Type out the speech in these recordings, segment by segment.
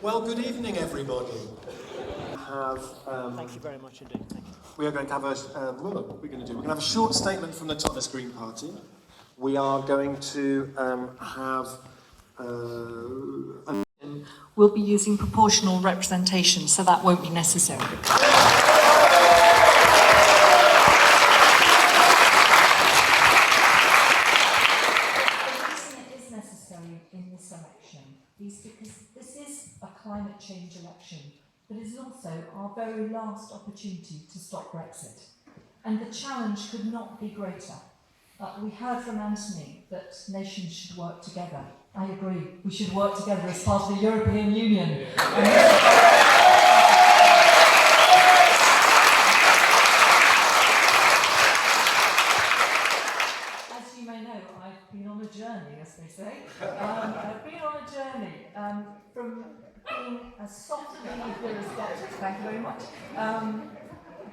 Well, good evening, everybody. Thank you very much indeed. Thank you. We are going to have we're going to have a short statement from the Totnes Green Party. We are going to have. We'll be using proportional representation, so that won't be necessary. It is necessary in this election is because this is a climate change election, but it is also our very last opportunity to stop Brexit. And the challenge could not be greater. We heard from Anthony that nations should work together. I agree. We should work together as part of the European Union. As you may know, I've been on a journey, as they say. I've been on a journey from being as soft as as got. Thank you very much.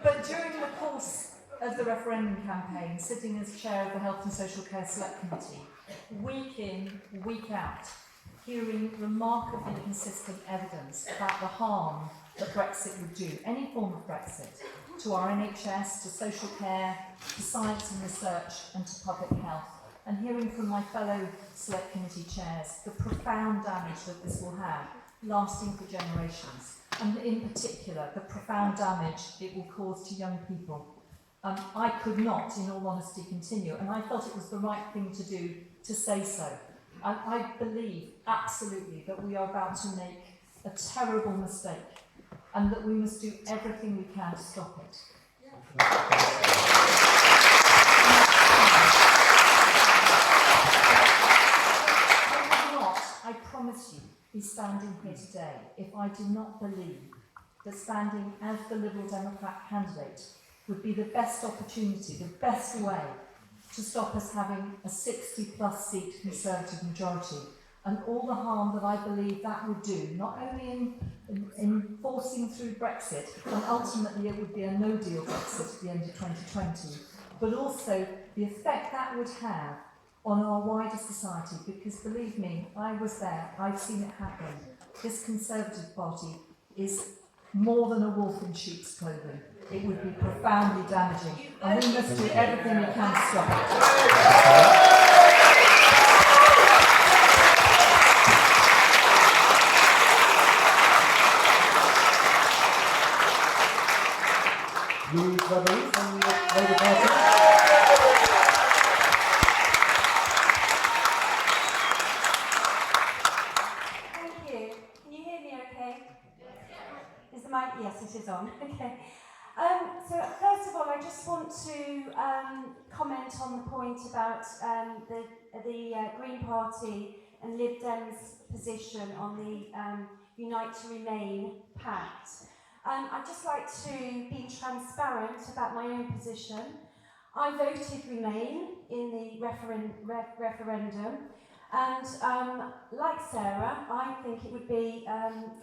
But during the course of the referendum campaign, sitting as chair of the Health and Social Care Select Committee, week in, week out, hearing remarkably consistent evidence about the harm that Brexit would do, any form of Brexit, to our NHS, to social care, to science and research, and to public health, and hearing from my fellow Select Committee chairs the profound damage that this will have, lasting for generations, and in particular, the profound damage it will cause to young people. I could not, in all honesty, continue, and I felt it was the right thing to do to say so. I believe absolutely that we are about to make a terrible mistake, and that we must do everything we can to stop it. I promise you, be standing here today if I do not believe that standing as the Liberal Democrat candidate would be the best opportunity, the best way to stop us having a 60-plus seat Conservative majority, and all the harm that I believe that would do, not only in forcing through Brexit, and ultimately it would be a no-deal Brexit at the end of 2020, but also the effect that would have on our wider society, because believe me, I was there, I've seen it happen. This Conservative Party is more than a wolf in sheep's clothing. It would be profoundly damaging, and we must do everything we can to stop it. Louise Weber from the Labour Party. Thank you. Can you hear me okay? Is the mic? Yes, it is on. Okay. So first of all, I just want to comment on the point about the Green Party and Lib Dem's position on the Unite to Remain Pact. I'd just like to be transparent about my own position. I voted Remain in the referendum, and like Sarah, I think it would be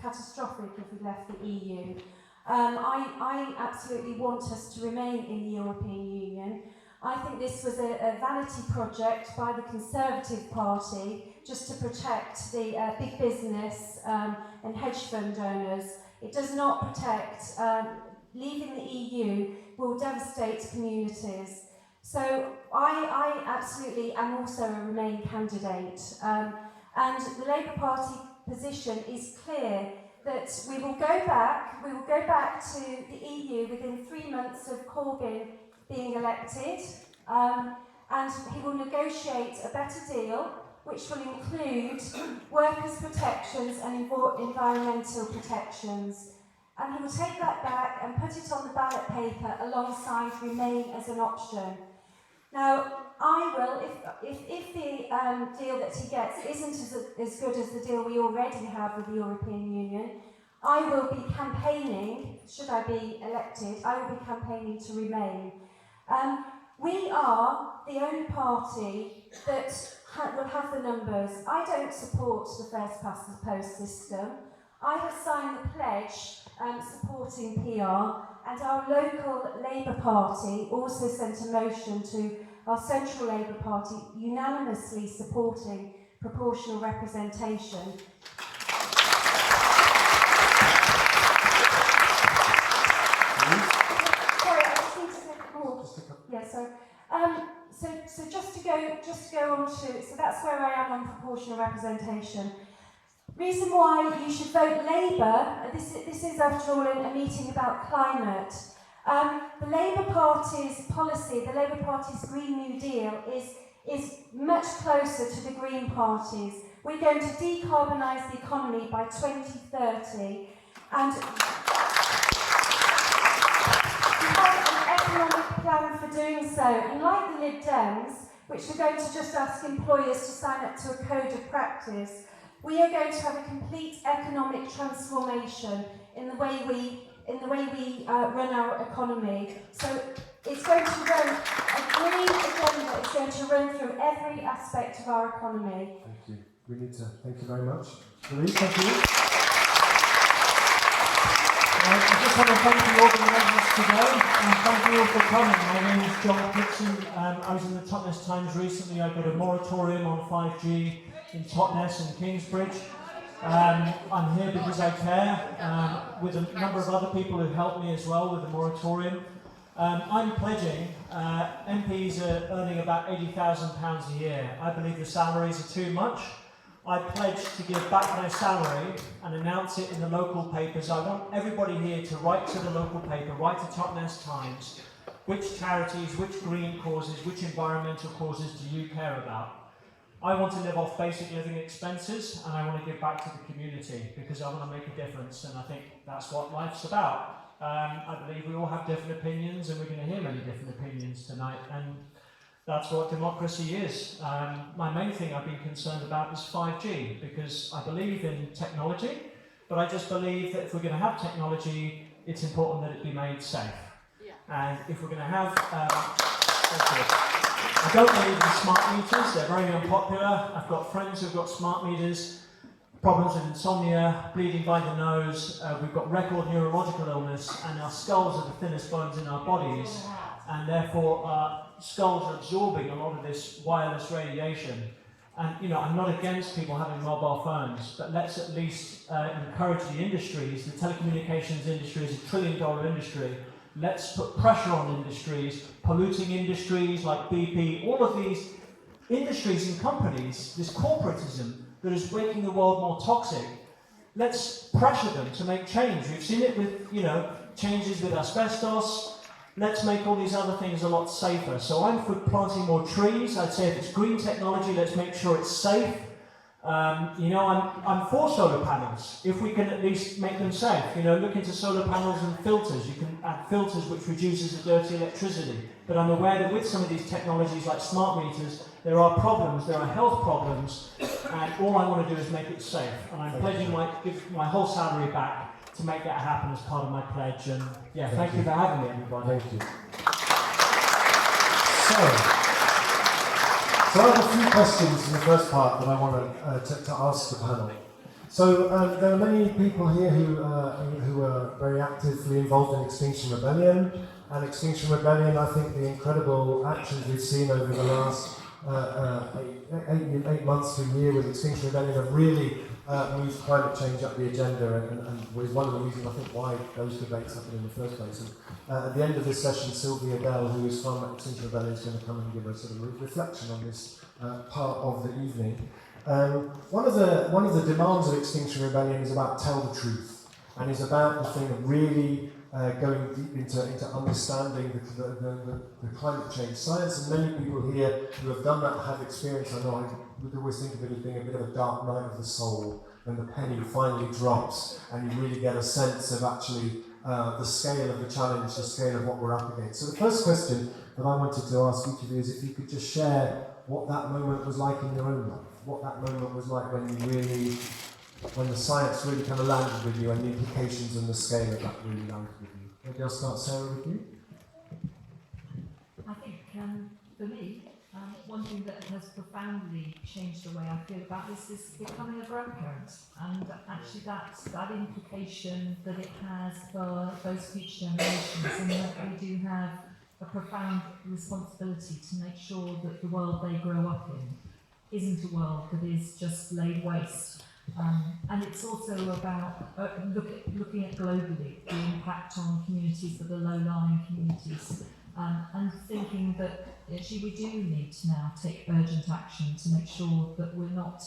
catastrophic if we left the EU. I absolutely want us to remain in the European Union. I think this was a vanity project by the Conservative Party just to protect the big business and hedge fund owners. It does not protect. Leaving the EU will devastate communities. So I absolutely am also a Remain candidate. And the Labour Party position is clear that we will go back to the EU within 3 months of Corbyn being elected, and he will negotiate a better deal which will include workers' protections and environmental protections. And he will take that back and put it on the ballot paper alongside Remain as an option. Now, I will, if the deal that he gets isn't as good as the deal we already have with the European Union, I will be campaigning, should I be elected, I will be campaigning to Remain. We are the only party that will have the numbers. I don't support the first past the post system. I have signed the pledge supporting PR, and our local Labour Party also sent a motion to our Central Labour Party unanimously supporting proportional representation. that's where I am on proportional representation. Reason why you should vote Labour, this is after all a meeting about climate. The Labour Party's policy, the Labour Party's Green New Deal is much closer to the Green Party's. We're going to decarbonise the economy by 2030, and we have an economic plan for doing so. And like the Lib Dems, which are going to just ask employers to sign up to a code of practice, we are going to have a complete economic transformation in the way we run our economy. So it's going to run a green agenda. It's going to run through every aspect of our economy. Thank you. We need to thank you very much. Louise, thank you. I just want to thank the organisers today and thank you all for coming. My name is John Dixon. I was in the Totnes Times recently. I got a moratorium on 5G in Totnes and Kingsbridge. I'm here because I care, with a number of other people who helped me as well with the moratorium. I'm pledging, MPs are earning about £80,000 a year. I believe the salaries are too much. I pledge to give back my salary and announce it in the local papers. I want everybody here to write to the local paper, write to Totnes Times, which charities, which green causes, which environmental causes do you care about? I want to live off basic living expenses and I want to give back to the community because I want to make a difference, and I think that's what life's about. I believe we all have different opinions and we're going to hear many different opinions tonight, and that's what democracy is. My main thing I've been concerned about is 5G because I believe in technology, but I just believe that if we're going to have technology, it's important that it be made safe. Yeah. And if we're going to have... I don't believe in smart meters, they're very unpopular. I've got friends who've got smart meters, problems with insomnia, bleeding by the nose, we've got record neurological illness, and our skulls are the thinnest bones in our bodies, and therefore our skulls are absorbing a lot of this wireless radiation. And you know, I'm not against people having mobile phones, but let's at least encourage the industries. The telecommunications industry is $1 trillion industry. Let's put pressure on industries, polluting industries like BP, all of these industries and companies, this corporatism that is making the world more toxic. Let's pressure them to make change. We've seen it with, you know, changes with asbestos. Let's make all these other things a lot safer. So I'm for planting more trees. I'd say if it's green technology, let's make sure it's safe. You know, I'm for solar panels, if we can at least make them safe. You know, look into solar panels and filters. You can add filters which reduces the dirty electricity. But I'm aware that with some of these technologies like smart meters, there are problems, there are health problems, and all I want to do is make it safe. And I'm pledging give my whole salary back to make that happen as part of my pledge. And yeah, thank you for having me, everybody. Thank you. So I have a few questions in the first part that I want to ask the panel. So there are many people here who are very actively involved in Extinction Rebellion. And Extinction Rebellion, I think the incredible actions we've seen over the last 8 months to a year with Extinction Rebellion have really moved climate change up the agenda, and was one of the reasons I think why those debates happened in the first place. And at the end of this session, Sylvia Bell, who is from Extinction Rebellion, is going to come and give a sort of reflection on this part of the evening. One of the demands of Extinction Rebellion is about tell the truth, and is about the thing of really going deep into understanding the climate change science. And many people here who have done that have experience. I know I would always think of it as being a bit of a dark night of the soul, when the penny finally drops and you really get a sense of actually the scale of the challenge, the scale of what we're up against. So the first question that I wanted to ask each of you is if you could just share what that moment was like in your own life, what that moment was like when the science really kind of landed with you and the implications and the scale of that really landed with you. Maybe I'll start, Sarah, with you. I think for me, one thing that has profoundly changed the way I feel about this is becoming a grandparent, and actually that implication that it has for those future generations, and that we do have a profound responsibility to make sure that the world they grow up in isn't a world that is just laid waste. And it's also about looking at globally the impact on communities that are low-lying communities, and thinking that actually we do need to now take urgent action to make sure that we're not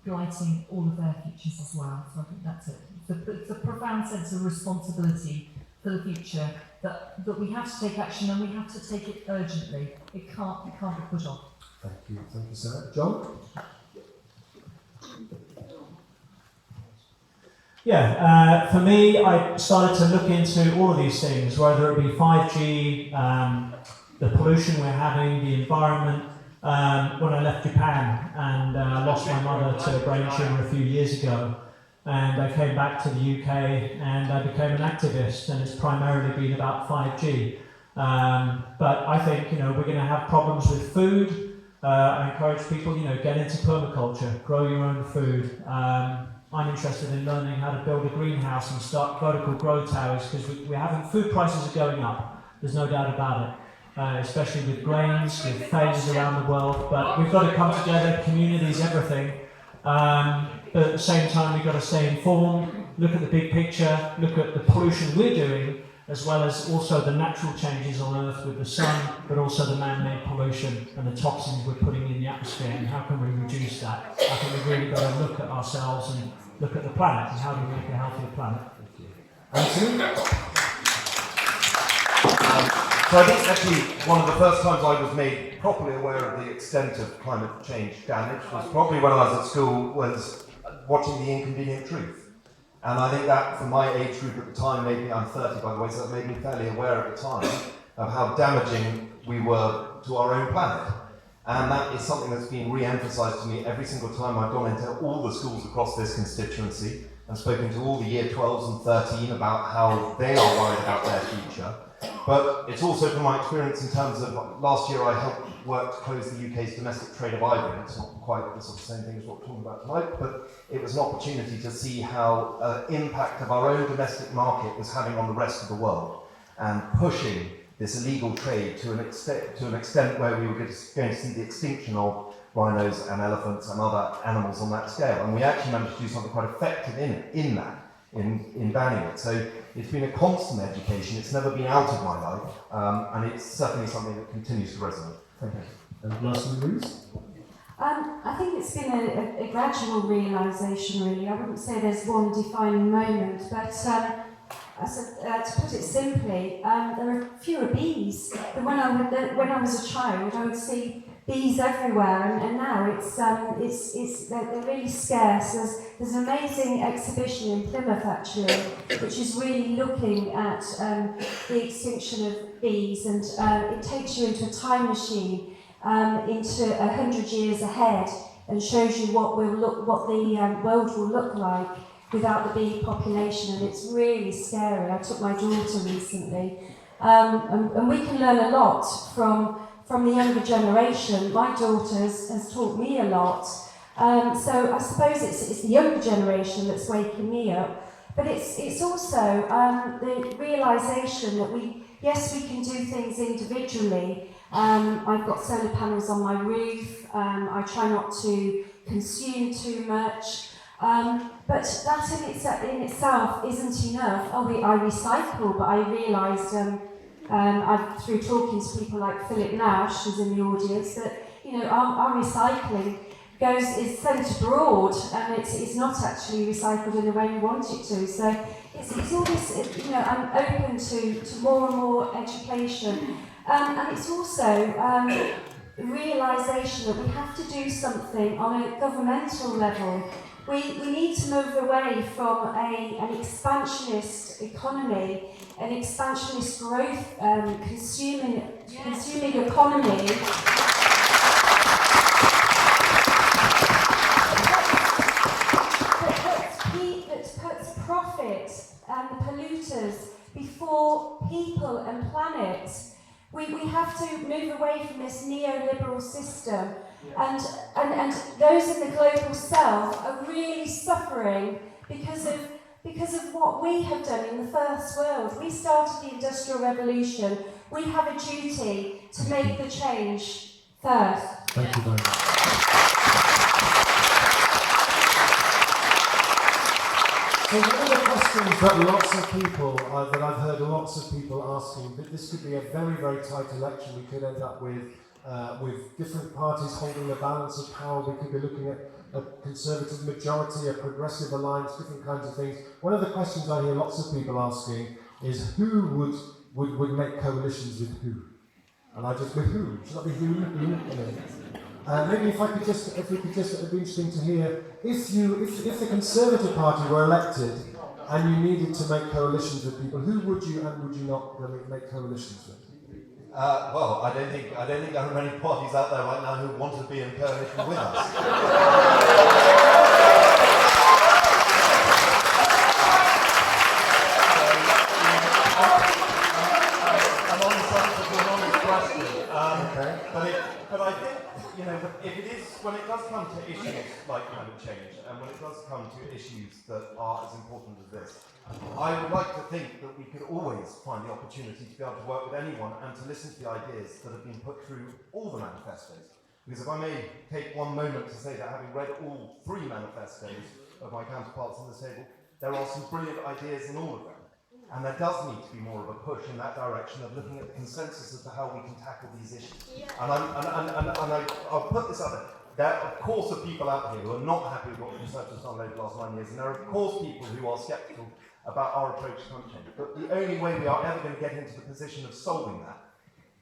blighting all of their futures as well. So I think that's it. It's a profound sense of responsibility for the future that we have to take action, and we have to take it urgently. It can't be put off. Thank you, Sarah. John? Yeah, for me, I started to look into all of these things, whether it be 5G, the pollution we're having, the environment. When I left Japan and lost my mother to a brain tumour a few years ago, and I came back to the UK and I became an activist, and it's primarily been about 5G. But I think, we're going to have problems with food. I encourage people, get into permaculture, grow your own food. I'm interested in learning how to build a greenhouse and start vertical grow towers, because we're having food prices are going up. There's no doubt about it. Especially with grains, with failures around the world, but we've got to come together, communities, everything. But at the same time, we've got to stay informed, look at the big picture, look at the pollution we're doing, as well as also the natural changes on Earth with the sun, but also the man-made pollution and the toxins we're putting in the atmosphere, and how can we reduce that? I think we've really got to look at ourselves and look at the planet, and how do we make a healthier planet. Anthony? So I think actually one of the first times I was made properly aware of the extent of climate change damage was probably when I was at school, was watching The Inconvenient Truth. And I think that, for my age group at the time, I'm 30 by the way, so that made me fairly aware at the time of how damaging we were to our own planet. And that is something that's been re-emphasised to me every single time I've gone into all the schools across this constituency and spoken to all the year 12s and 13 about how they are worried about their future. But it's also from my experience in terms of, last year I helped work to close the UK's domestic trade of ivory. It's not quite the sort of same thing as what we're talking about tonight, but it was an opportunity to see how impact of our own domestic market was having on the rest of the world, and pushing this illegal trade to an extent where we were going to see the extinction of rhinos and elephants and other animals on that scale. And we actually managed to do something quite effective in banning it. So it's been a constant education. It's never been out of my life, and it's certainly something that continues to resonate. Thank you. And lastly, Louise? I think it's been a gradual realisation, really. I wouldn't say there's one defining moment, but to put it simply, there are fewer bees. When I was a child, I would see bees everywhere, and now they're really scarce. There's an amazing exhibition in Plymouth actually, which is really looking at the extinction of bees, and it takes you into a time machine into 100 years ahead, and shows you what the world will look like without the bee population, and it's really scary. I took my daughter recently, and we can learn a lot from the younger generation. My daughter has taught me a lot. So I suppose it's the younger generation that's waking me up, but it's also the realisation that we can do things individually. I've got solar panels on my roof. I try not to consume too much. But that in itself isn't enough. I recycle, but I realised through talking to people like Philip Nash, who's in the audience, that our recycling is sent abroad, and it's not actually recycled in the way we want it to. So it's all this. I'm open to more and more education, and it's also realisation that we have to do something on a governmental level. We need to move away from an expansionist economy, an expansionist growth, consuming economy. That puts profit and the polluters before people and planet. We have to move away from this neoliberal system, and those in the global south are really suffering because of what we have done in the first world. We started the Industrial Revolution. We have a duty to make the change first. Thank you very much. So one of the questions that I've heard lots of people asking, but this could be a very, very tight election. We could end up with with different parties holding the balance of power. We could be looking at a conservative majority, a progressive alliance, different kinds of things. One of the questions I hear lots of people asking is who would make coalitions with who? And I just, with who? Should I be who? Maybe if we could just, it'd be interesting to hear, if the Conservative Party were elected and you needed to make coalitions with people, who would you and would you not make coalitions with? Well, I don't think there are many parties out there right now who want to be in coalition with us. But I think, if it is, when it does come to issues like climate change, and when it does come to issues that are as important as this, I would like to think that we could always find the opportunity to be able to work with anyone and to listen to the ideas that have been put through all the manifestos. Because if I may take one moment to say that having read all 3 manifestos of my counterparts on this table, there are some brilliant ideas in all of them. And there does need to be more of a push in that direction of looking at the consensus as to how we can tackle these issues. Yeah. And I'll put this up there. There, of course, are people out here who are not happy with what the Conservatives have done over the last 9 years, and there are, of course, people who are sceptical about our approach to climate change. But the only way we are ever going to get into the position of solving that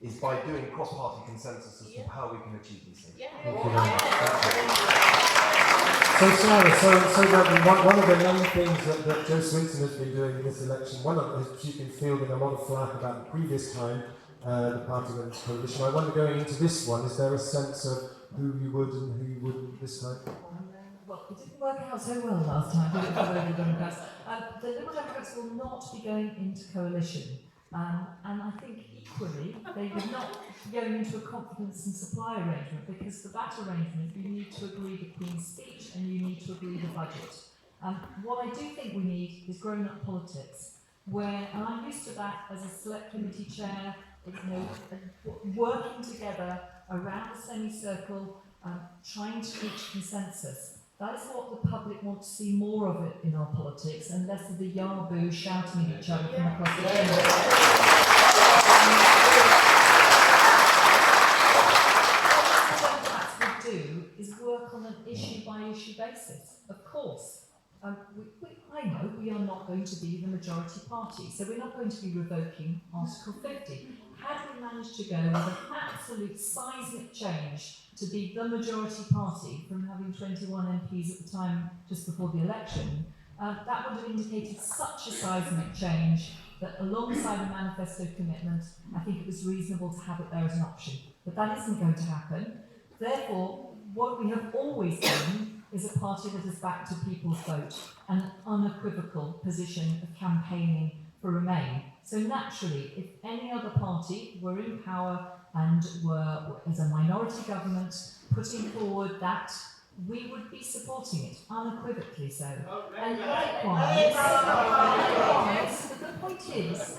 is by doing cross-party consensus as to how we can achieve these things. Thank you very much. So Sarah, one of the main things that Jo Swinson has been doing in this election, she's been fielding a lot of flack about the previous time, the party went into coalition. I wonder, going into this one, is there a sense of who you would and who you wouldn't this time? Well, it didn't work out so well last time, did it, for the Liberal Democrats? The Liberal Democrats will not be going into coalition. And I think equally, they would not be going into a confidence and supply arrangement, because for that arrangement you need to agree the Queen's speech and you need to agree the budget. What I do think we need is grown-up politics, where, and I'm used to that as a select committee chair, working together around a semicircle, trying to reach consensus. That is what the public want to see more of it in our politics, and less of the yaboo shouting at each other from across the chamber. What the Democrats would do is work on an issue-by-issue basis. Of course, I know we are not going to be the majority party, so we're not going to be revoking Article 50. Had we managed to go with an absolute seismic change to be the majority party, from having 21 MPs at the time just before the election, that would have indicated such a seismic change that alongside a manifesto commitment, I think it was reasonable to have it there as an option. But that isn't going to happen. Therefore, what we have always been is a party that is backed a people's vote, and an unequivocal position of campaigning for Remain. So naturally, if any other party were in power and were, as a minority government, putting forward that, we would be supporting it, unequivocally so. And likewise, the point is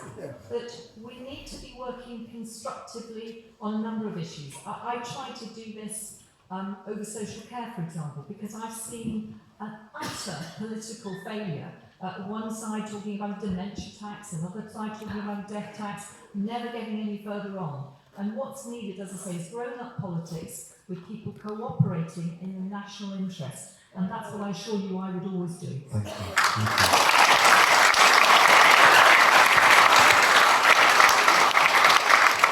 that we need to be working constructively on a number of issues. I tried to do this over social care, for example, because I've seen an utter political failure. One side talking about dementia tax, another side talking about death tax, never getting any further on. And what's needed, as I say, is grown-up politics with people cooperating in the national interest. And that's what I assure you I would always do. Thank you.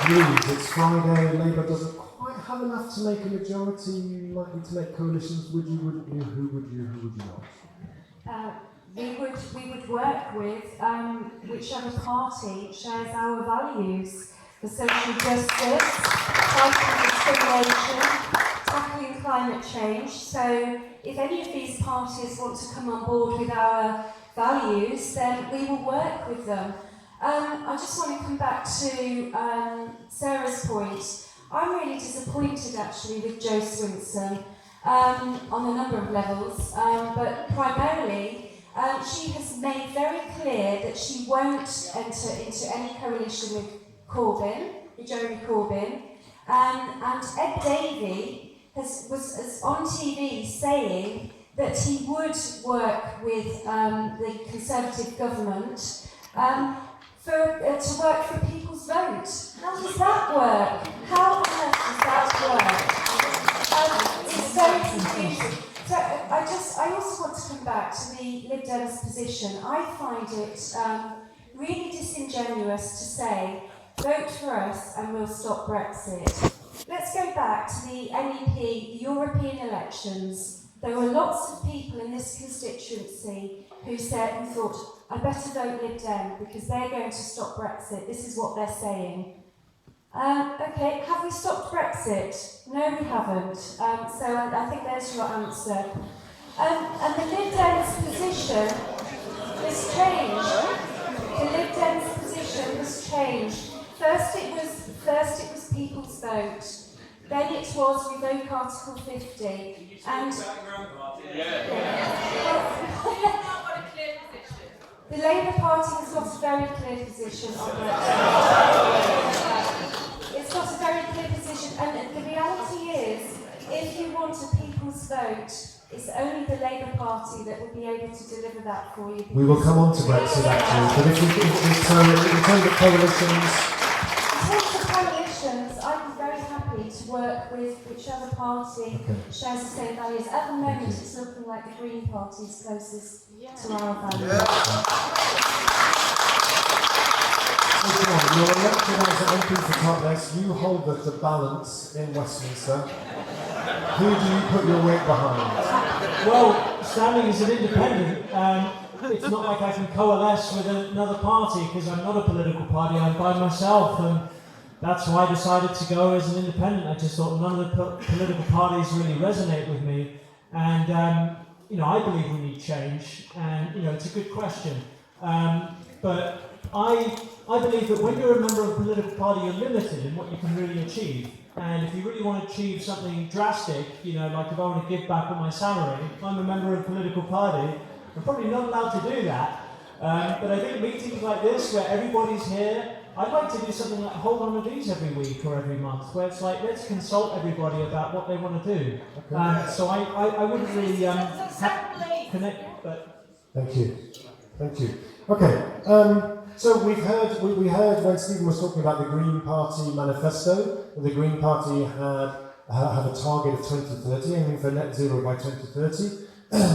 News, it's Friday, Labour doesn't quite have enough to make a majority, likely to make coalitions. Would you, wouldn't you, who would you not? We would work with whichever party shares our values: for social justice, fighting discrimination, tackling climate change. So if any of these parties want to come on board with our values, then we will work with them. I just want to come back to Sarah's point. I'm really disappointed actually with Jo Swinson on a number of levels, but primarily she has made very clear that she won't enter into any coalition with Jeremy Corbyn, and Ed Davey was on TV saying that he would work with the Conservative government. to work for people's vote. How does that work? How on earth does that work? It's very confusing. So I also want to come back to the Lib Dems position. I find it really disingenuous to say, vote for us and we'll stop Brexit. Let's go back to the MEP European elections. There were lots of people in this constituency who thought, I better vote Lib Dem because they're going to stop Brexit. This is what they're saying. Okay, have we stopped Brexit? No, we haven't. So I think there's your answer. And the Lib Dem's position has changed. The Lib Dem's position has changed. First it was people's vote. Then it was revoke Article 50. And the Labour Party has got a very clear position on Brexit. It's got a very clear position, and the reality is, if you want a people's vote, it's only the Labour Party that will be able to deliver that for you. We will come on to Brexit actually, but if we in terms of coalitions... In terms of coalitions, I'd be very happy to work with whichever party shares the same values. At the moment, it's looking like the Green Party is closest to our values. You're elected as an MP for Totnes. You hold the balance in Westminster. Who do you put your weight behind? Well, standing as an independent, it's not like I can coalesce with another party because I'm not a political party, I'm by myself, and that's why I decided to go as an independent. I just thought none of the political parties really resonate with me, and I believe we need change, and it's a good question, but I believe that when you're a member of a political party, you're limited in what you can really achieve. And if you really want to achieve something drastic, like if I want to give back on my salary, if I'm a member of a political party, I'm probably not allowed to do that. But I think meetings like this, where everybody's here, I'd like to do something like hold one of these every week or every month, where it's like, let's consult everybody about what they want to do. So I wouldn't really connect, but... Thank you. Okay. So we heard when Stephen was talking about the Green Party manifesto, that the Green Party have a target of 2030, aiming for net zero by 2030.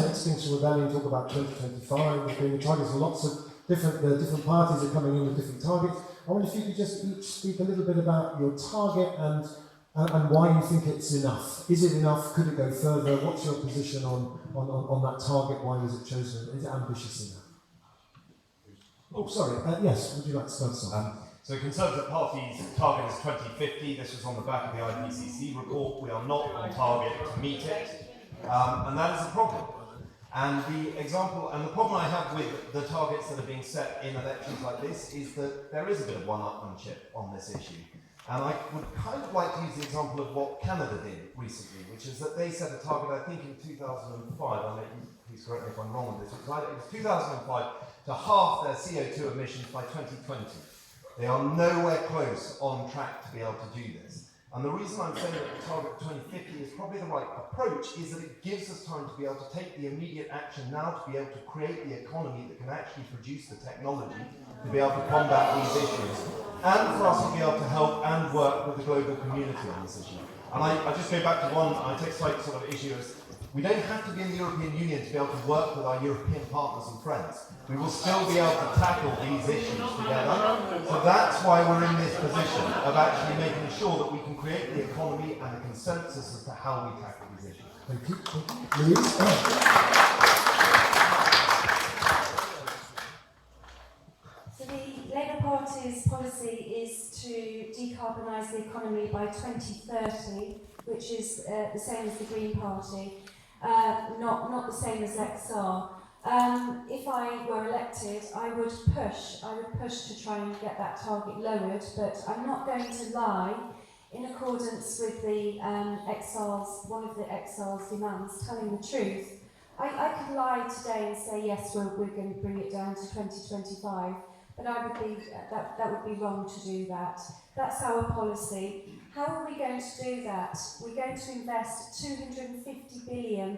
Extinction Rebellion talk about 2025 as being the targets. Lots of different parties are coming in with different targets. I wonder if you could just each speak a little bit about your target and why you think it's enough. Is it enough? Could it go further? What's your position on that target? Why was it chosen? Is it ambitious enough? Oh, sorry. Yes, would you like to start us off? So Conservative Party's target is 2050. This was on the back of the IPCC report. We are not on target to meet it, and that is a problem. And the problem I have with the targets that are being set in elections like this is that there is a bit of one-upmanship on this issue. And I would kind of like to use the example of what Canada did recently, which is that they set a target, I think in 2005, please correct me if I'm wrong on this, it was 2005, to halve their CO2 emissions by 2020. They are nowhere close on track to be able to do this. And the reason I'm saying that the target 2050 is probably the right approach is that it gives us time to be able to take the immediate action now to be able to create the economy that can actually produce the technology to be able to combat these issues, and for us to be able to help and work with the global community on this issue. And I just go back to one, I take slight sort of issue as we don't have to be in the European Union to be able to work with our European partners and friends. We will still be able to tackle these issues together. So that's why we're in this position of actually making sure that we can create the economy and the consensus as to how we tackle these issues. Thank you. Louise? So the Labour Party's policy is to decarbonise the economy by 2030, which is the same as the Green Party, not the same as XR. If I were elected, I would push to try and get that target lowered, but I'm not going to lie in accordance with the one of the XR's demands, telling the truth. I could lie today and say, yes, we're going to bring it down to 2025, but that would be wrong to do that. That's our policy. How are we going to do that? We're going to invest 250 billion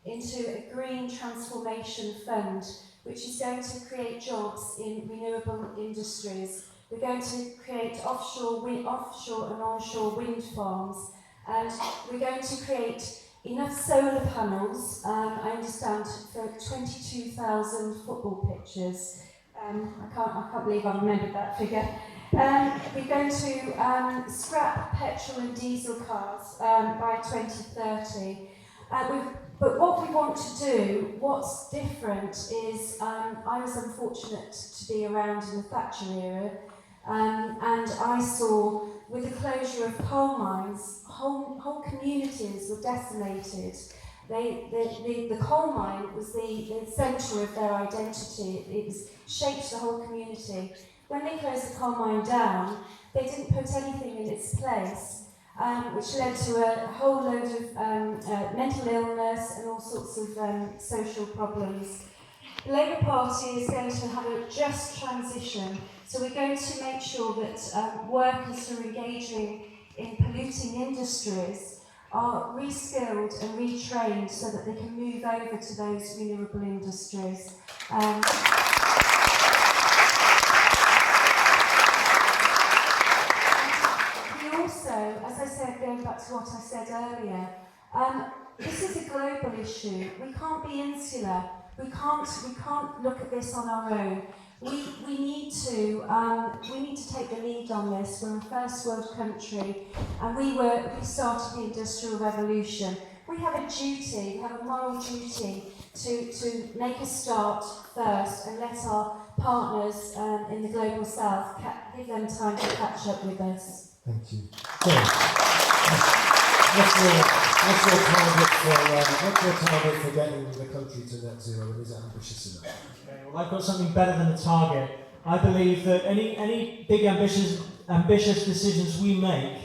into a green transformation fund, which is going to create jobs in renewable industries. We're going to create offshore and onshore wind farms, and we're going to create enough solar panels, I understand, for 22,000 football pitches. I can't believe I remembered that figure. We're going to scrap petrol and diesel cars by 2030. But what we want to do, what's different is, I was unfortunate to be around in the Thatcher era, and I saw, with the closure of coal mines, whole communities were decimated. The coal mine was the centre of their identity. It shaped the whole community. When they closed the coal mine down, they didn't put anything in its place, which led to a whole load of mental illness and all sorts of social problems. The Labour Party is going to have a just transition, so we're going to make sure that workers who are engaging in polluting industries are reskilled and retrained so that they can move over to those renewable industries. We also, as I said, going back to what I said earlier, this is a global issue. We can't be insular. We can't look at this on our own. We need to take the lead on this. We're a first world country, and we started the Industrial Revolution. We have a duty, we have a moral duty to make a start first and let our partners in the global south give them time to catch up with us. Thank you. So, what's your target for getting the country to net zero, and is it ambitious enough? Okay, well, I've got something better than a target. I believe that any big ambitious decisions we make,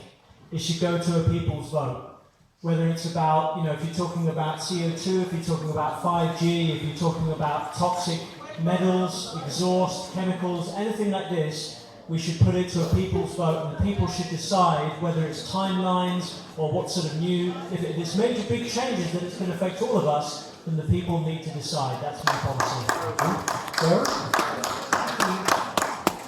it should go to a people's vote. Whether it's about, if you're talking about CO2, if you're talking about 5G, if you're talking about toxic metals, exhaust, chemicals, anything like this, we should put it to a people's vote, and the people should decide whether it's timelines or what sort of new, if it's major big changes that it's going to affect all of us, then the people need to decide. That's my policy.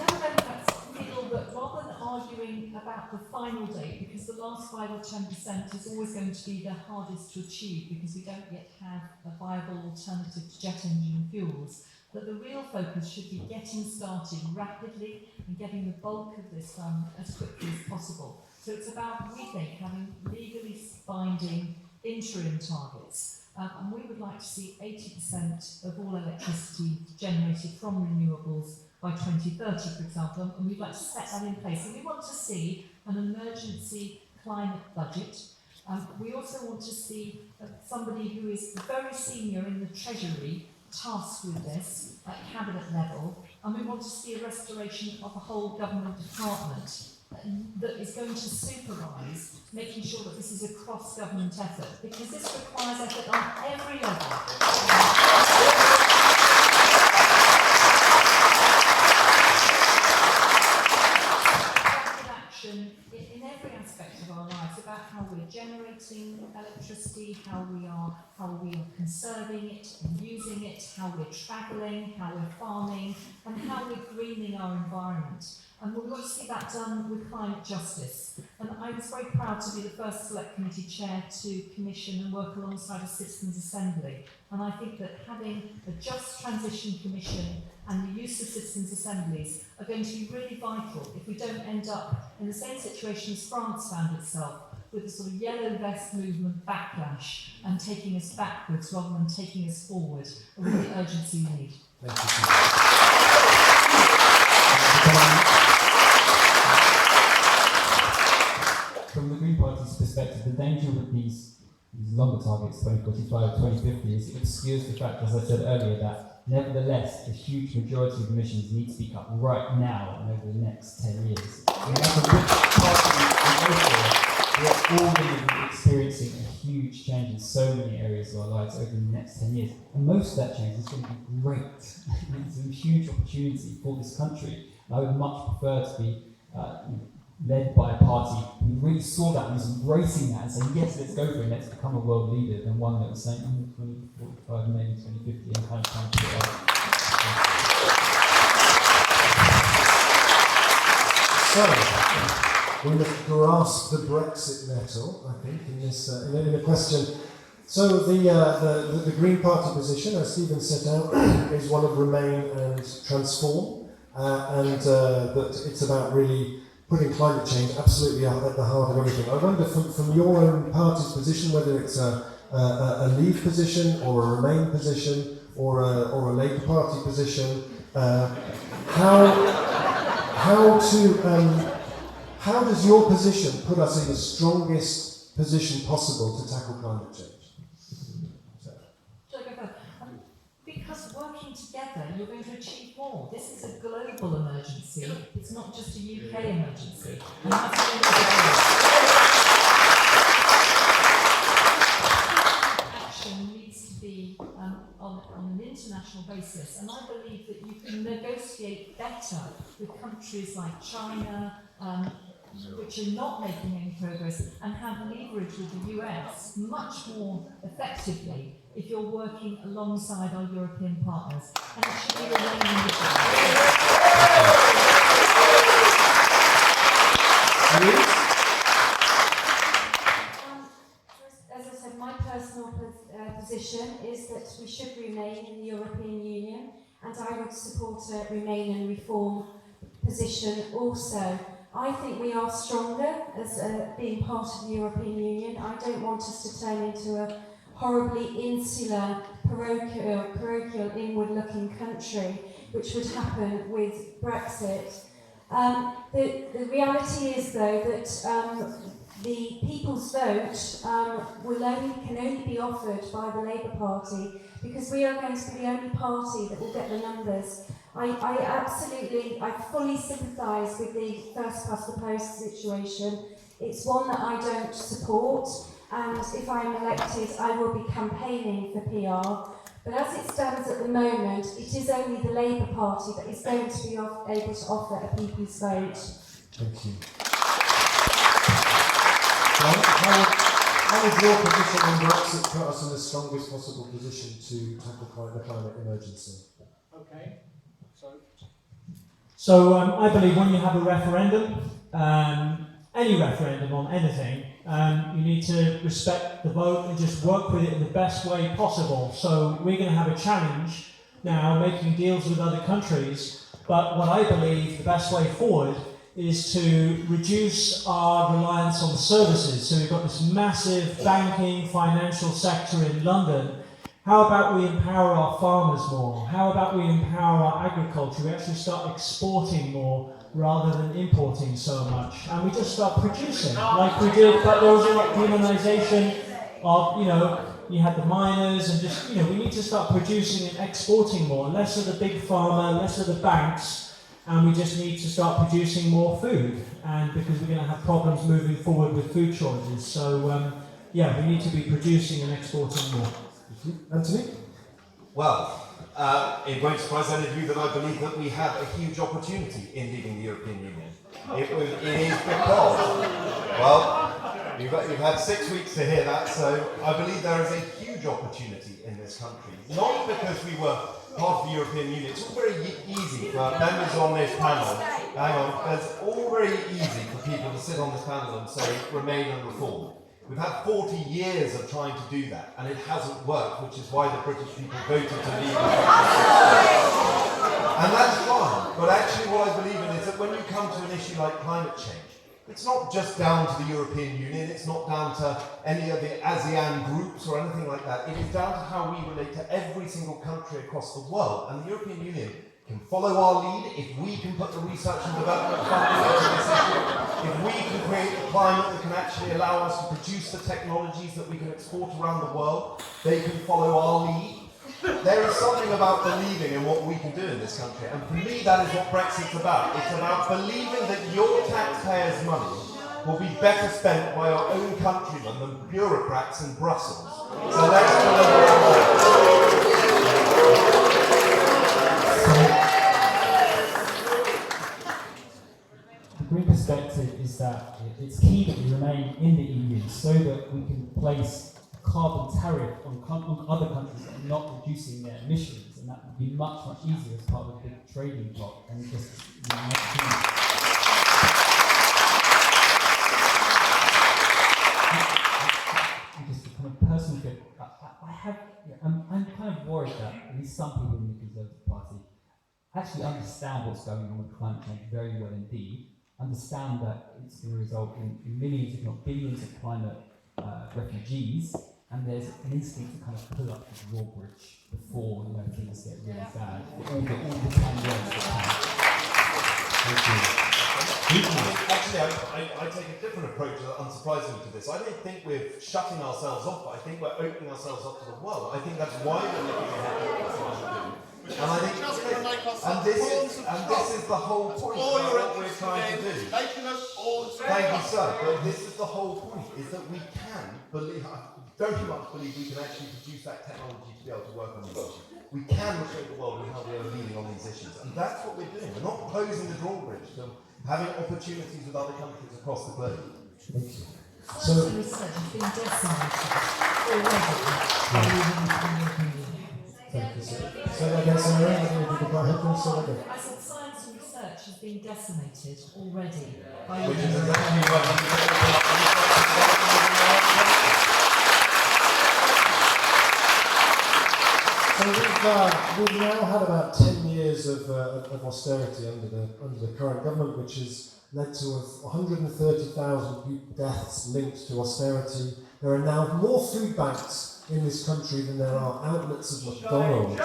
Democrats feel that rather than arguing about the final date, because the last 5 or 10% is always going to be the hardest to achieve because we don't yet have a viable alternative to jet engine fuels, that the real focus should be getting started rapidly and getting the bulk of this done as quickly as possible. So it's about, we think, having legally binding interim targets. And we would like to see 80% of all electricity generated from renewables by 2030, for example, and we'd like to set that in place. And we want to see an emergency climate budget. We also want to see somebody who is very senior in the Treasury tasked with this at cabinet level, and we want to see a restoration of a whole government department that is going to supervise making sure that this is a cross-government effort, because this requires effort on every level. Action in every aspect of our lives, about how we're generating electricity, how we are conserving it and using it, how we're travelling, how we're farming, and how we're greening our environment. And we want to see that done with climate justice. And I was very proud to be the first Select Committee Chair to commission and work alongside a Citizens' Assembly. And I think that having a Just Transition Commission and the use of citizens' assemblies are going to be really vital if we don't end up in the same situation as France found itself, with the sort of yellow vest movement backlash and taking us backwards rather than taking us forward with the urgency we need. Thank you. From the Green Party's perspective, the danger with these longer targets, 2045, 2050, is it obscures the fact, as I said earlier, that nevertheless, a huge majority of emissions need to be cut right now and over the next 10 years. No matter which party we go for, we're all going to be experiencing a huge change in so many areas of our lives over the next 10 years. And most of that change is going to be great. It's a huge opportunity for this country. And I would much prefer to be led by a party who really saw that and was embracing that and saying, yes, let's go for it, let's become a world leader, than one that was saying, 2045, maybe 2050, and kind of trying to put it up. So, we must grasp the Brexit nettle, I think, in this in the question. So the Green Party position, as Stephen set out, is one of remain and transform, and that it's about really putting climate change absolutely at the heart of everything. I wonder from your own party's position, whether it's a Leave position or a Remain position or a Labour Party position, how does your position put us in the strongest position possible to tackle climate change? Shall I go first? Because working together, you're going to achieve more. This is a global emergency. It's not just a UK emergency. And that's what action needs to be on an international basis. And I believe that you can negotiate better with countries like China, which are not making any progress, and have leverage with the US much more effectively if you're working alongside our European partners. And it should be remaining the As I said, my personal position is that we should remain in the European Union, and I would support a remain and reform position also. I think we are stronger as being part of the European Union. I don't want us to turn into a horribly insular, parochial, inward-looking country, which would happen with Brexit. The reality is, though, that the people's vote can only be offered by the Labour Party, because we are going to be the only party that will get the numbers. I fully sympathise with the first past the post situation. It's one that I don't support, and if I'm elected, I will be campaigning for PR. But as it stands at the moment, it is only the Labour Party that is going to be able to offer a people's vote. Thank you. John, how would your position on Brexit put us in the strongest possible position to tackle the climate emergency? Okay. So I believe when you have a referendum, any referendum on anything, you need to respect the vote and just work with it in the best way possible. So we're going to have a challenge now making deals with other countries, but what I believe the best way forward is to reduce our reliance on services. So we've got this massive banking, financial sector in London. How about we empower our farmers more? How about we empower our agriculture? We actually start exporting more rather than importing so much. And we just start producing like we did, but there was a lot of demonisation of, you had the miners and just, we need to start producing and exporting more. Less of the big pharma, less of the banks, and we just need to start producing more food. And because we're going to have problems moving forward with food shortages. So, we need to be producing and exporting more. Anthony? Well, it won't surprise any of you that I believe that we have a huge opportunity in leaving the European Union. It is because, you've had 6 weeks to hear that, so I believe there is a huge opportunity in this country. Not because we were part of the European Union. It's all very easy for members on this panel. It's all very easy for people to sit on this panel and say, remain and reform. We've had 40 years of trying to do that, and it hasn't worked, which is why the British people voted to leave. And that's fine, but actually what I believe in is that when you come to an issue like climate change, it's not just down to the European Union, it's not down to any of the ASEAN groups or anything like that. It is down to how we relate to every single country across the world, and the European Union can follow our lead if we can put the research and development funding into this issue, if we can create a climate that can actually allow us to produce the technologies that we can export around the world, they can follow our lead. There is something about believing in what we can do in this country, and for me that is what Brexit's about. It's about believing that your taxpayers' money will be better spent by our own countrymen than bureaucrats in Brussels. So let's deliver on that. The Green perspective is that it's key that we remain in the EU so that we can place a carbon tariff on other countries that are not reducing their emissions. And and that would be much, much easier as part of a big trading bloc, and just, just a kind of personal feel. I'm kind of worried that at least some people in the Conservative Party actually understand what's going on with climate change very well indeed, understand that it's going to result in millions, if not billions, of climate refugees, and there's an instinct to kind of pull up the drawbridge before things get really bad. All the time Actually, I take a different approach, unsurprisingly, to this. I don't think we're shutting ourselves off, but I think we're opening ourselves up to the world. I think that's why we're looking ahead at what we do. And I think, this is the whole point of what we're trying to do. Thank you, sir. But this is the whole point: is that we can believe, very much believe, we can actually produce that technology to be able to work on these issues. We can reshape the world with how we are leading on these issues, and that's what we're doing. We're not closing the drawbridge to having opportunities with other countries across the globe. Thank you. So research has been decimated already. Thank you, sir. So again, Sarah, I think you could go ahead and say that again. I said science and research has been decimated already by Which is exactly what So we've now had about 10 years of austerity under the current government, which has led to 130,000 deaths linked to austerity. There are now more food banks in this country than there are outlets of McDonald's.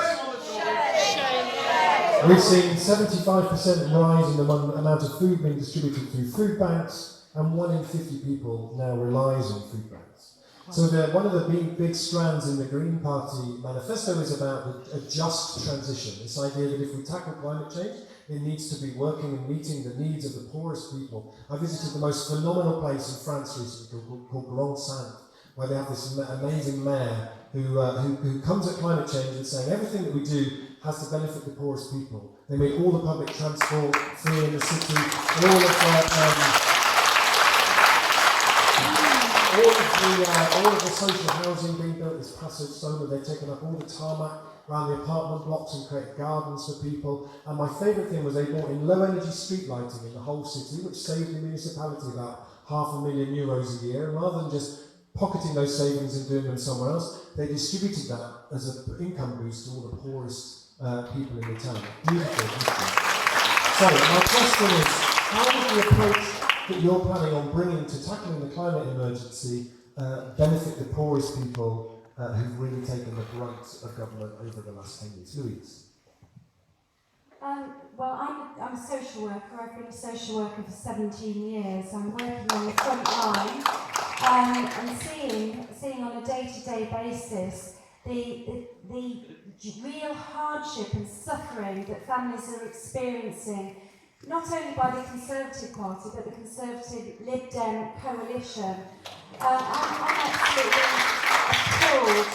We've seen 75% rise in the amount of food being distributed through food banks, and 1 in 50 people now relies on food banks. So one of the big strands in the Green Party manifesto is about a just transition, this idea that if we tackle climate change, it needs to be working and meeting the needs of the poorest people. I visited the most phenomenal place in France recently called Grand Sainte, where they have this amazing mayor who comes at climate change and saying everything that we do has to benefit the poorest people. They make all the public transport free in the city, all of the social housing being built is passive solar. They've taken up all the tarmac around the apartment blocks and create gardens for people. And my favourite thing was they brought in low energy street lighting in the whole city, which saved the municipality about €500,000 a year. And rather than just pocketing those savings and doing them somewhere else, they distributed that as an income boost to all the poorest people in the town. Beautiful. So my question is, how would the approach that you're planning on bringing to tackling the climate emergency benefit the poorest people who've really taken the brunt of government over the last 10 years? Louise? Well, I'm a social worker. I've been a social worker for 17 years. I'm working on the front line and seeing on a day-to-day basis the real hardship and suffering that families are experiencing, not only by the Conservative Party, but the Conservative Lib Dem coalition. I'm absolutely appalled.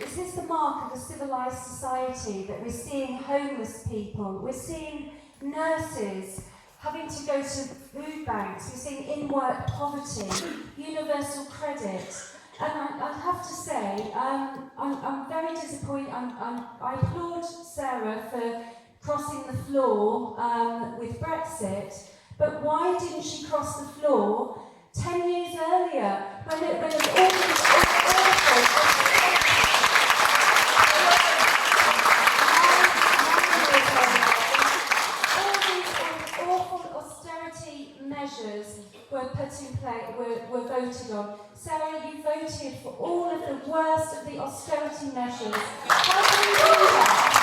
Is this the mark of a civilised society that we're seeing homeless people, we're seeing nurses having to go to food banks, we're seeing in-work poverty, universal credit? And I have to say, I'm very disappointed. I applaud Sarah for crossing the floor with Brexit, but why didn't she cross the floor 10 years earlier when it was all these awful austerity measures were put in place, were voted on. Sarah, you voted for all of the worst of the austerity measures. How can you do that?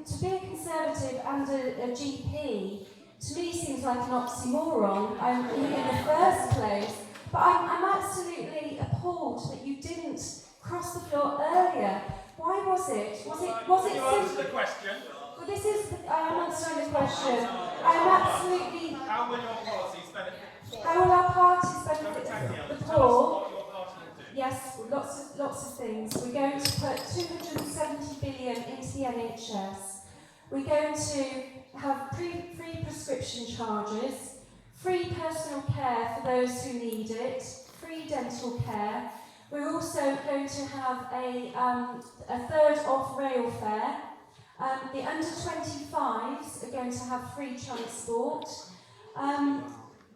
To be a Conservative and a GP, to me seems like an oxymoron in the first place. But I'm absolutely appalled that you didn't cross the floor earlier. Why was it? Was it? You answer the question. Well, this is. I am answering the question. I am absolutely. How will your policies benefit? How will our parties benefit the Tell us poor? what your party will do. Yes, lots of things. We're going to put 270 billion into the NHS. We're going to have free prescription charges, free personal care for those who need it, free free dental care. We're also going to have a third off rail fare. The under 25s are going to have free transport.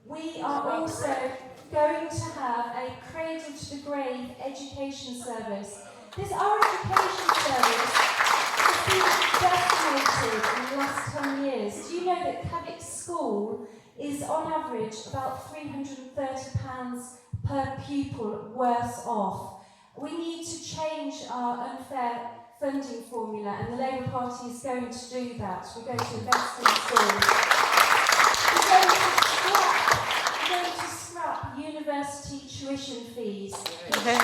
We are also going to have a cradle to the grave education service. Our education service has been decimated in the last 10 years. Do you know that Caddick School is on average about £330 per pupil worse off? We need to change our unfair funding formula, and the Labour Party is going to do that. We're going to invest in schools. We're going to scrap university tuition fees. Instead.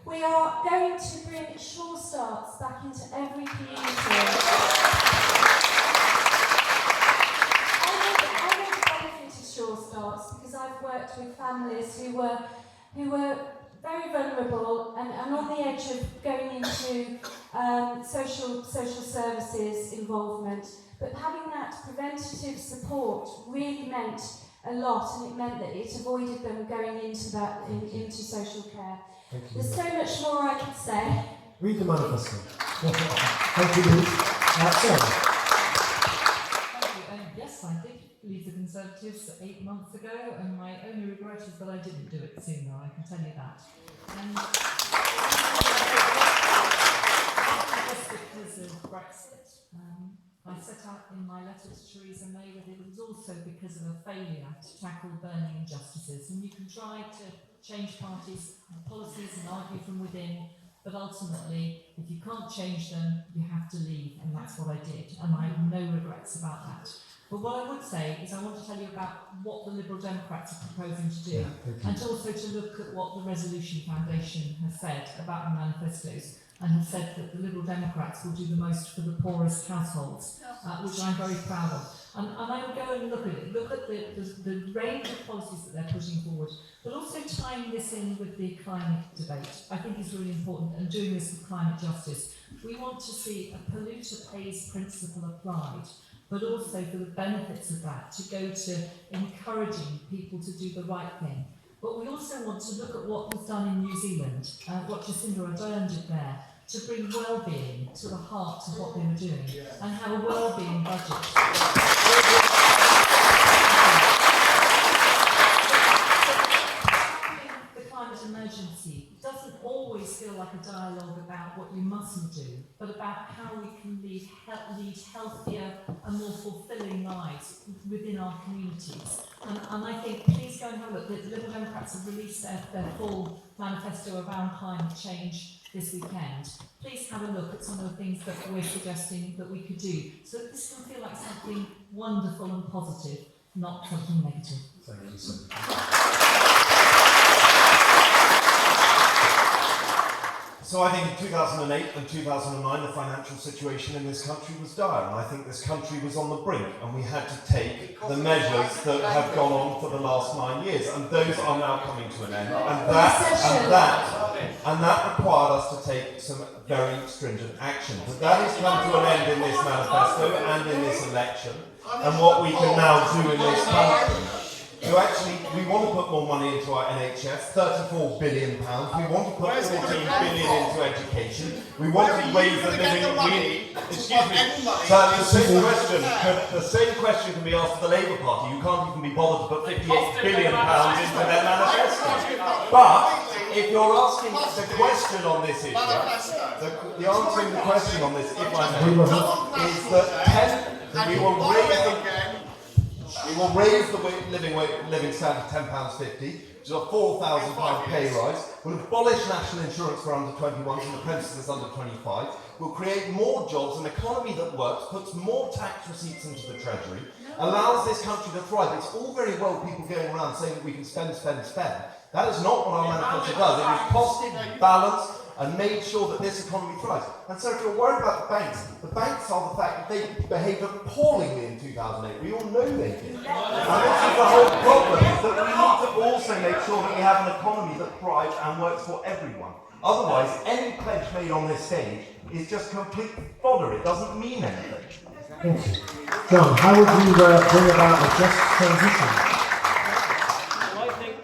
We are going to bring Sure Starts back into every community. I know the benefit of Sure Starts because I've worked with families who were very vulnerable and on the edge of going into social services involvement. But having that preventative support really meant a lot, and it meant that it avoided them going into into social care. Thank you. There's so much more I could say. Read the manifesto. Thank you, Liz. Sarah. Thank you. Yes, I did leave the Conservatives 8 months ago, and my only regret is that I didn't do it sooner, I can tell you that. And just because of Brexit, I set out in my letter to Theresa May that it was also because of a failure to tackle burning injustices. And you can try to change parties' policies and argue from within, but ultimately, if you can't change them, you have to leave, and that's what I did. And I have no regrets about that. But what I would say is I want to tell you about what the Liberal Democrats are proposing to do, and also to look at what the Resolution Foundation has said about the manifestos, and have said that the Liberal Democrats will do the most for the poorest households, which I'm very proud of. And I would go and look at it, look at the range of policies that they're pushing forward, but also tying this in with the climate debate, I think is really important, and doing this with climate justice. We want to see a polluter pays principle applied, but also for the benefits of that, to go to encouraging people to do the right thing. But we also want to look at what was done in New Zealand, what Jacinda Ardern did there, to bring well-being to the heart of what they were doing, and have a well-being budget. The climate emergency doesn't always feel like a dialogue about what you mustn't do, but about how we can lead healthier and more fulfilling lives within our communities. And I think, please go and have a look. The Liberal Democrats have released their full manifesto around climate change this weekend. Please have a look at some of the things that we're suggesting that we could do, so that this can feel like something wonderful and positive, not something negative. Thank you, sir. So I think in 2008 and 2009 the financial situation in this country was dire, and I think this country was on the brink, and we had to take the measures that have gone on for the last 9 years, and those are now coming to an end, and that required us to take some very stringent action. But that has come to an end in this manifesto and in this election, and what we can now do in this country. So actually, we want to put more money into our NHS, £34 billion. We want to put 14 billion into education. We want to raise the living. Excuse me. So the same question can be asked of the Labour Party. You can't even be bothered to put £58 billion into their manifesto. But if you're asking the question on this issue, the answering the question on this, if I may, is that we will raise the living standard to £10.50, which is a £4,000 pay rise. We'll abolish national insurance for under 21s and apprentices under 25. We'll create more jobs, an economy that works, puts more tax receipts into the Treasury, allows this country to thrive. It's all very well people going around saying that we can spend. That is not what our manifesto does. It was costed, balanced, and made sure that this economy thrives. And so if you're worried about the banks are the fact that they behaved appallingly in 2008. We all know they did. And this is the whole problem, is that we need to also make sure that we have an economy that thrives and works for everyone. Otherwise, any pledge made on this stage is just complete fodder. It doesn't mean anything. Thank you. John, how would you bring about a just transition? Well, I think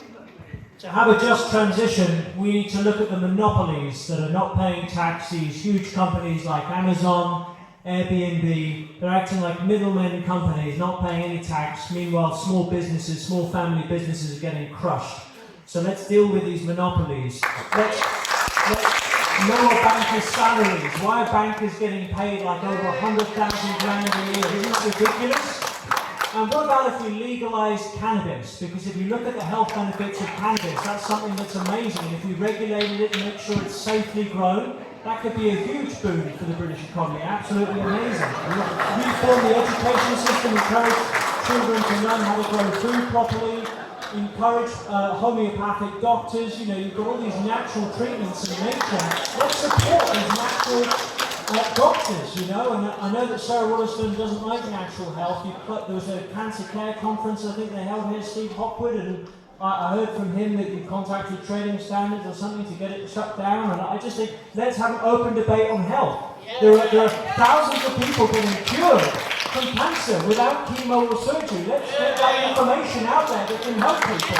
to have a just transition, we need to look at the monopolies that are not paying tax. These huge companies like Amazon, Airbnb, they're acting like middlemen companies, not paying any tax. Meanwhile, small businesses, small family businesses are getting crushed. So let's deal with these monopolies. Let's lower bankers' salaries. Why are bankers getting paid like over 100,000 grand a year? Isn't that ridiculous? And what about if we legalise cannabis? Because if you look at the health benefits of cannabis, that's something that's amazing. If we regulated it and make sure it's safely grown, that could be a huge boon for the British economy. Absolutely amazing. Reform the education system, encourage children to learn how to grow food properly, encourage homeopathic doctors. You know, you've got all these natural treatments in nature. Let's support these natural doctors, you know. And I know that Sarah Wollaston doesn't like natural health. There was a cancer care conference, I think they held here, Steve Hopwood, and I heard from him that you contacted trading standards or something to get it shut down. And I just think, let's have an open debate on health. There are thousands of people getting cured from cancer without chemo or surgery. Let's get that information out there that can help people.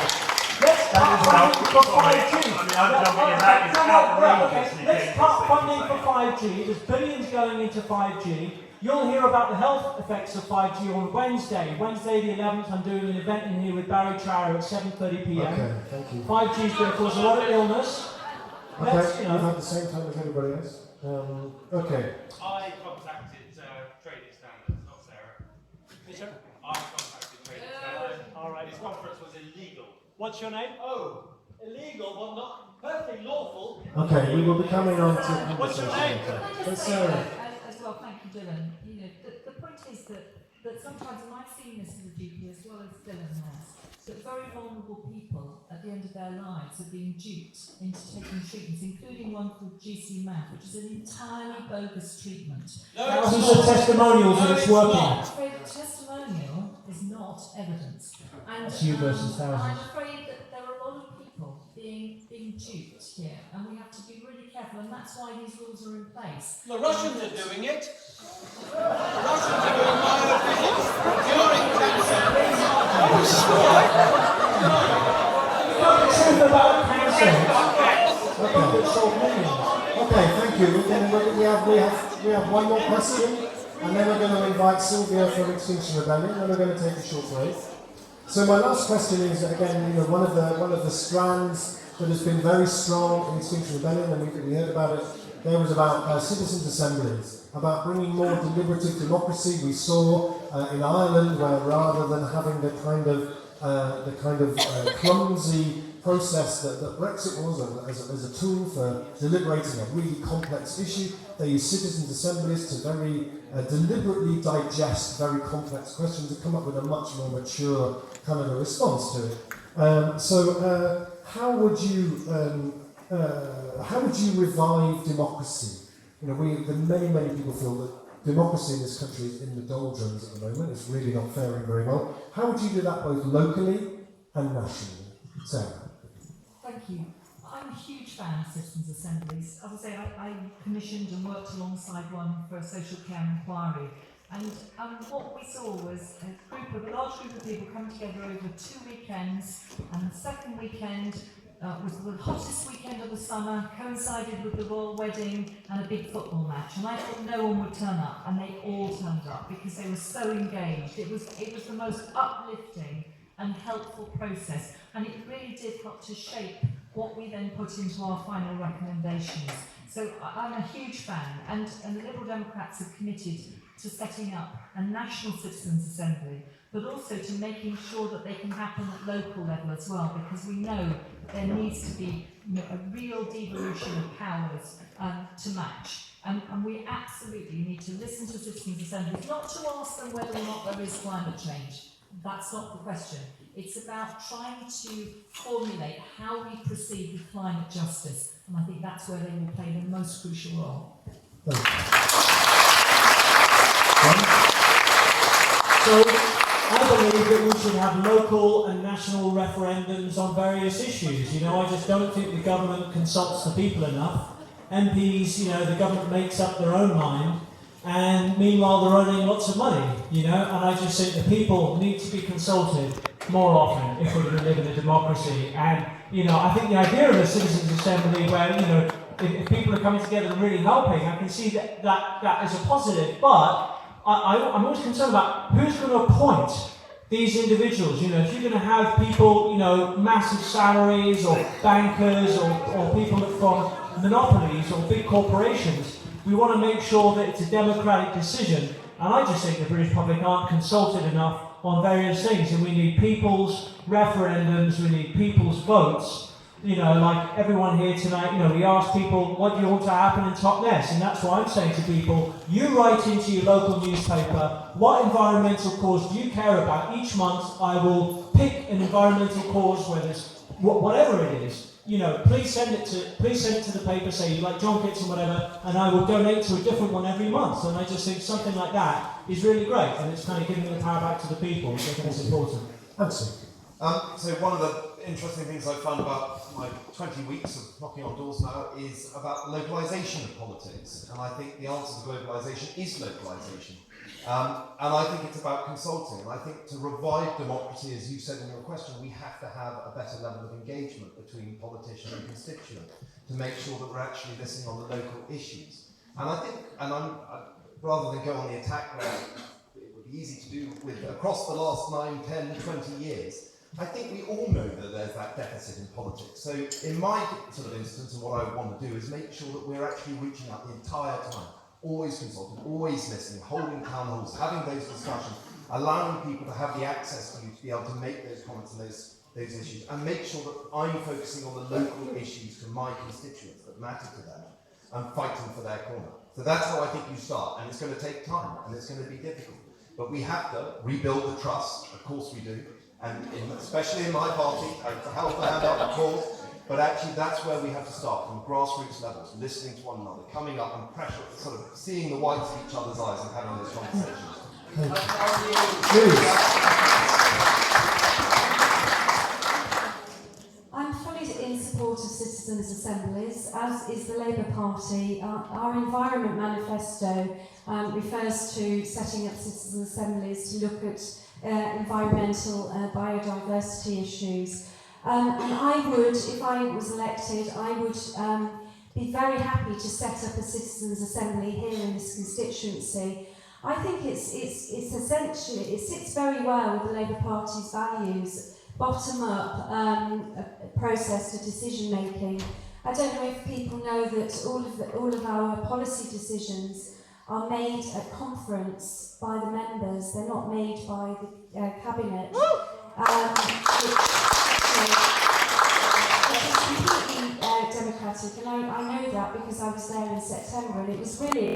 Let's cut funding for 5G. Let's cut funding for 5G. There's billions going into 5G. You'll hear about the health effects of 5G on Wednesday. Wednesday the 11th, I'm doing an event in here with Barry Trower at 7:30 p.m. Okay, thank you. 5G is going to cause a lot of illness. Okay, Let's, you know, you've had the same time as everybody else. Okay. I contacted Trading Standards, not Sarah. I contacted Trading Standards. all right. This conference was illegal. What's your name? Oh, illegal, but not perfectly lawful. Okay, we will be coming on to What's your conversation name? later. Can I But just say Sarah, as well, thank you, Dylan. You know, the point is that sometimes, and I've seen this as a GP as well as Dylan has, that very vulnerable people at the end of their lives are being duped into taking treatments, including one called GC MAF, which is an entirely bogus treatment. Thousands of testimonials that it's working. I'm afraid that testimonial is not evidence. And That's you versus I'm thousands. afraid that there are a lot of people being duped here, and we have to be really careful, and that's why these rules are in place. The Russians are doing it. The Russians are doing biophysics during cancer. The truth about cancer. okay, thank you. We have one more question, and then we're going to invite Sylvia from Extinction Rebellion, and we're going to take a short break. So my last question is, again, you know, one of the strands that has been very strong in Extinction Rebellion, and we heard about it. There was about citizens' assemblies, about bringing more deliberative democracy. We saw in Ireland, where rather than having the kind of clumsy process that Brexit was as a tool for deliberating a really complex issue, they used citizens' assemblies to very deliberately digest very complex questions and come up with a much more mature kind of a response to it. So how would you revive democracy? You know, many people feel that democracy in this country is in the doldrums at the moment. It's really not faring very well. How would you do that both locally and nationally? Sarah. Thank you. I'm a huge fan of citizens' assemblies. As I say, I commissioned and worked alongside one for a social care inquiry. And what we saw was a large group of people come together over 2 weekends, and the second weekend was the hottest weekend of the summer, coincided with the royal wedding and a big football match. And I thought no one would turn up, and they all turned up because they were so engaged. It was the most uplifting and helpful process, and it really did help to shape what we then put into our final recommendations. So I'm a huge fan, and the Liberal Democrats have committed to setting up a national citizens' assembly, but also to making sure that they can happen at local level as well, because we know there needs to be a real devolution of powers to match. And we absolutely need to listen to citizens' assemblies, not to ask them whether or not there is climate change. That's not the question. It's about trying to formulate how we proceed with climate justice, and I think that's where they will play the most crucial role. So I believe that we should have local and national referendums on various issues. You know, I just don't think the government consults the people enough. MPs, you know, the government makes up their own mind. and meanwhile they're earning lots of money, you know, and I just think the people need to be consulted more often if we're going to live in a democracy. And, you know, I think the idea of a citizens' assembly where, you know, if people are coming together and really helping, I can see that is a positive, but I'm always concerned about who's going to appoint these individuals. You know, if you're going to have people, you know, massive salaries or bankers or people from monopolies or big corporations, we want to make sure that it's a democratic decision. And I just think the British public aren't consulted enough on various things, and we need people's referendums, we need people's votes. You know, like everyone here tonight, you know, we ask people, what do you want to happen in Totnes? And that's what I'm saying to people. You write into your local newspaper, what environmental cause do you care about? Each month I will pick an environmental cause, whether it's whatever it is. You know, please send it to the paper, say you like John Kitson, whatever, and I will donate to a different one every month. And I just think something like that is really great, and it's kind of giving the power back to the people, which I think is important. So one of the interesting things I've found about my 20 weeks of knocking on doors now is about localisation of politics. And I think the answer to globalisation is localisation. And I think it's about consulting. And I think to revive democracy, as you said in your question, we have to have a better level of engagement between politician and constituent to make sure that we're actually listening on the local issues. And I think, rather than go on the attack where it would be easy to do with across the last 9, 10, 20 years, I think we all know that there's that deficit in politics. So in my sort of instance, and what I want to do is make sure that we're actually reaching out the entire time, always consulting, always listening, holding town halls, having those discussions, allowing people to have the access to you to be able to make those comments and those issues, and make sure that I'm focusing on the local issues to my constituents that matter to them and fighting for their corner. So that's how I think you start, and it's going to take time, and it's going to be difficult. But we have to rebuild the trust, of course we do, and especially in my party, to help hand out the cause, but actually that's where we have to start, from grassroots levels, listening to one another, coming up and pressure, sort of seeing the whites of each other's eyes and having those conversations. I'm fully in support of citizens' assemblies, as is the Labour Party. Our Environment Manifesto refers to setting up citizens' assemblies to look at environmental biodiversity issues. And I would, if I was elected, I would be very happy to set up a citizens' assembly here in this constituency. I think it's essentially, it sits very well with the Labour Party's values, bottom-up process to decision-making. I don't know if people know that all of our policy decisions are made at conference by the members. They're not made by the cabinet. Which is completely democratic, and I know that because I was there in September, and it was really